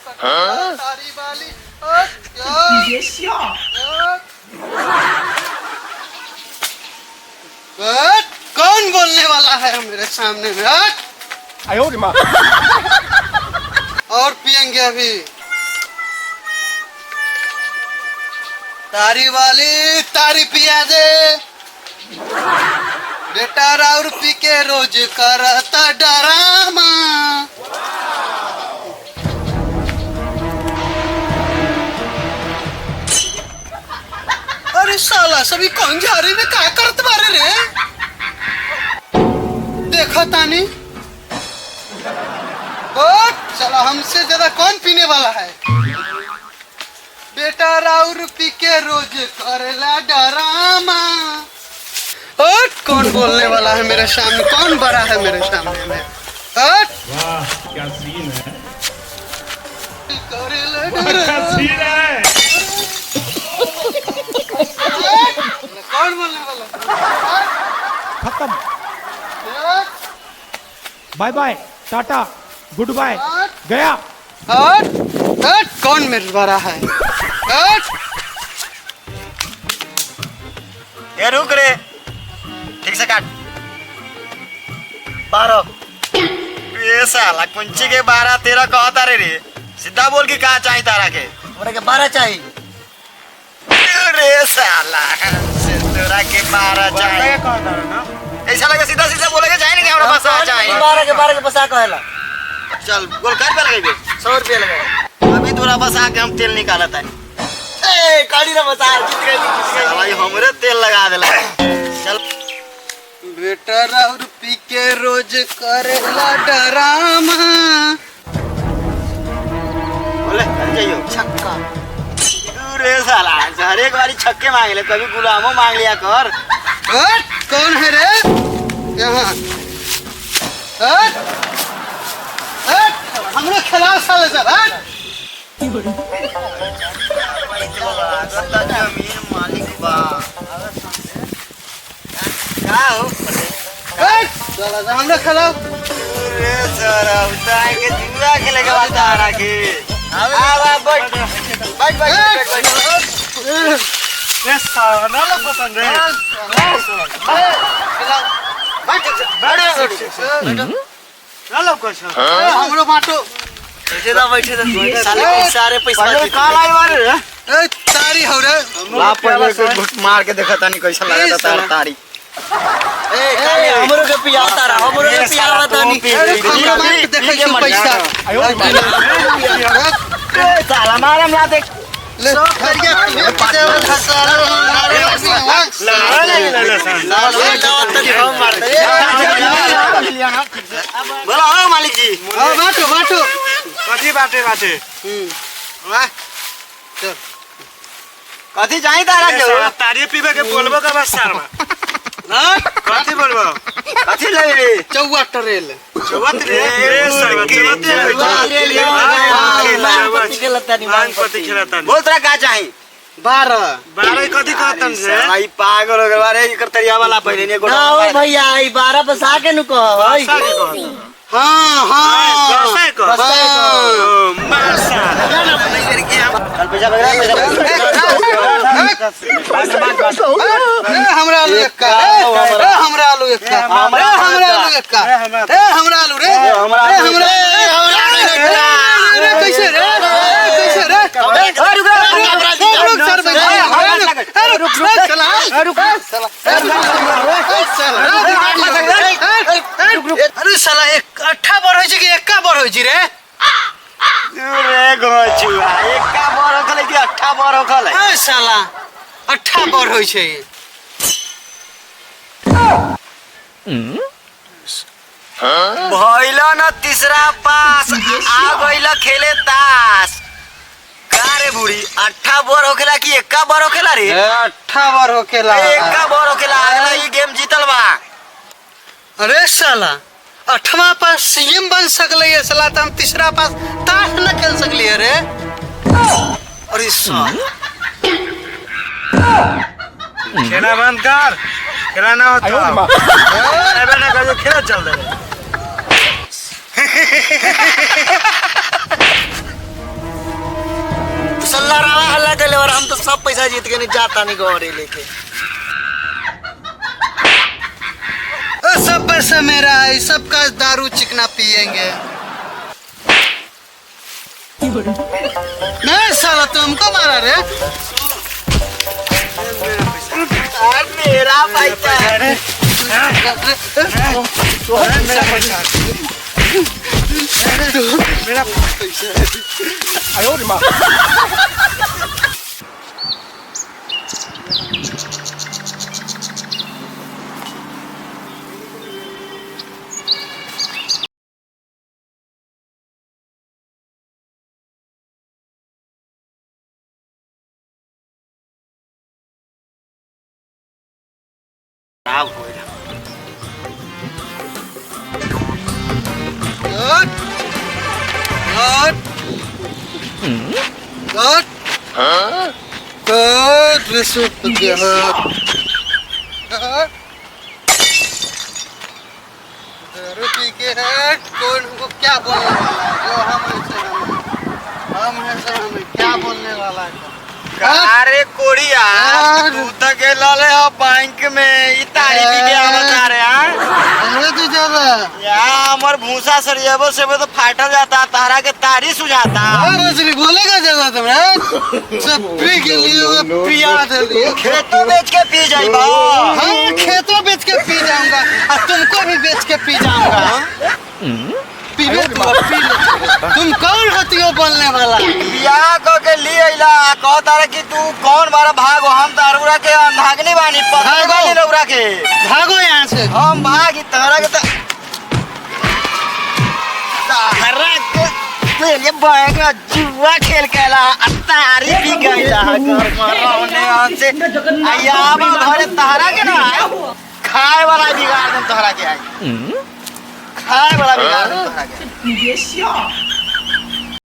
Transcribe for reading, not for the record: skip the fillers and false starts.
तारी वाली कौन बोलने वाला है मेरे सामने में? और पियेंगे अभी। तारी वाली तारी पिया दे बेटा, राउर पी के रोज करता डरामा। अरे साला सभी कौन जा रहे में क्या करते बारे रे? देखो तानी चलो, हमसे ज्यादा कौन पीने वाला है? बेटा राउर पी के रोज करेला डरामा। और कौन बोलने वाला है मेरे सामने? कौन बड़ा है मेरे सामने में? वाह क्या सीन है, क्या सीन है। कौन बोलने वाला? खत्म, bye bye, ta-ta, good bye, गया। कौन मेरे बड़ा है? ये रुक रे, ठीक से काट। 12 ये साला कुंची के 12 13 कहता रे सीधा बोल के कहा चाहिए तारा के? हमरा के 12 चाहिए रे साला, तोरा के 12 चाहिए ऐसा लगे सीधा सीधा बोले के चाहिए कि हमरा पास आ चाहिए। 12 के बसा कहला। चल बोल कर पे लगाइबे 100 रुपया लगा। अभी तोरा बसा के हम तेल निकालत है। ए काड़ी रे बसा जीत गई भाई, हमरे तेल लगा देला। चल बेटा राउर पी के रोज करेला डरामा। बोले कर जाइयो छक्का। रे साला हर एक बारी छक्के मांग ले, कभी गुलामो मांग लिया कर। कौन है रे यहाँ? हमने खिलाओ साले सर। जमीन मालिक बा क्या हो साला हमने खिलाओ। रे साला उतार के जुआ के लगे बात आ रहा के। आ बैठ बैठ बैठ। ये साला ना लो पसंद है। ना लो कुछ हमरो बाटो। बैठे ना साले सारे पैसा काल आई वाले तारी हो रे। बाप पर घुट मार के देखा तानी कैसा लगा तार तारी। ए काले हमरो के पियाता रहा, हमरो के पियावा तानी। हमरा मार के देखै छी पैसा। साला मारम ला देख ले खरिया पीछे खसारा मारे बोला हो मालिक जी। बाटो बाटो कथी बाटे बाटे वाह चल कथी चाहिए तारा के? तारी पीबे के बोलबो का बस सारा हां कथी बोलबो? कथी ले रे? चौवा टरेल चौवत रे कथी खेलता बोल तोरा का चाहिए? 12 कथी कहतन से भाई पागल हो गए बारे एकर तरिया वाला पहले ने गोड़ा ना भैया ई 12 बसा के नु कह बसा के कहत हां हां बसा के कहत मासा कल पैसा हमरा आलू एक्का हमरा आलू एक्का हमरा आलू एक्का हमरा आलू रे हमरा कैसे रे कैसे रे अरे साला एक 8 बर होई छै कि 1 बर होई छै रे? रे गोचुआ एका बर खले कि 8 बर खले? ए साला 8 बर होई छै। भइला न तीसरा पास आ गइला खेले तास। का रे बुढ़ी 8 बर होखेला कि 1 बर होखेला रे? 8 बर होखेला। 1 बर होखेला। अगला ई गेम जीतल बा। अरे साला 8वां पास सीएम बन सकले है साला, त हम तीसरा पास ताश न खेल सकली रे। अरे साला खेला बंद कर, खेला ना होता अबे ना कर खेला चल रहा पैसा जीत के नहीं जाता नहीं गौरी लेके। सब पैसा मेरा है, सबका दारू चिकना पियेंगे। नहीं साला तुमको मारा रे। मेरा पैसा है। कौन को क्या बोलने हम क्या बोलने वाला है? अरे कोड़िया तू तो गेला ले बैंक में ई तारी पी के आवत आ रे हमरे तो ज्यादा या हमर भूसा सरियाबो से तो फाटल जाता तारा के तारी सुझाता। रजनी बोलेगा ज्यादा तुमने सब पी के लिए पिया दे। खेतों बेच के पी जाइबा। हाँ खेतों बेच के पी जाऊंगा और तुमको भी बेच के पी जाऊंगा। पीबे तू पी ले। तुम कौन होती हो बोलने वाला? बियाह क के लिए आइला कह तारे कि तू कौन बारा भागो हम तारुरा के भागनी बानी पकड़नी रउरा के। भागो यहाँ से। हम भागी तारा के तारा के पहले बैंक में जुआ खेल के ला तारी पी गईला घर मरने से आया घरे तारा के ना खाए वाला बिगाड़ दम तोहरा के आई। खाए वाला बिगाड़ दम तोहरा के।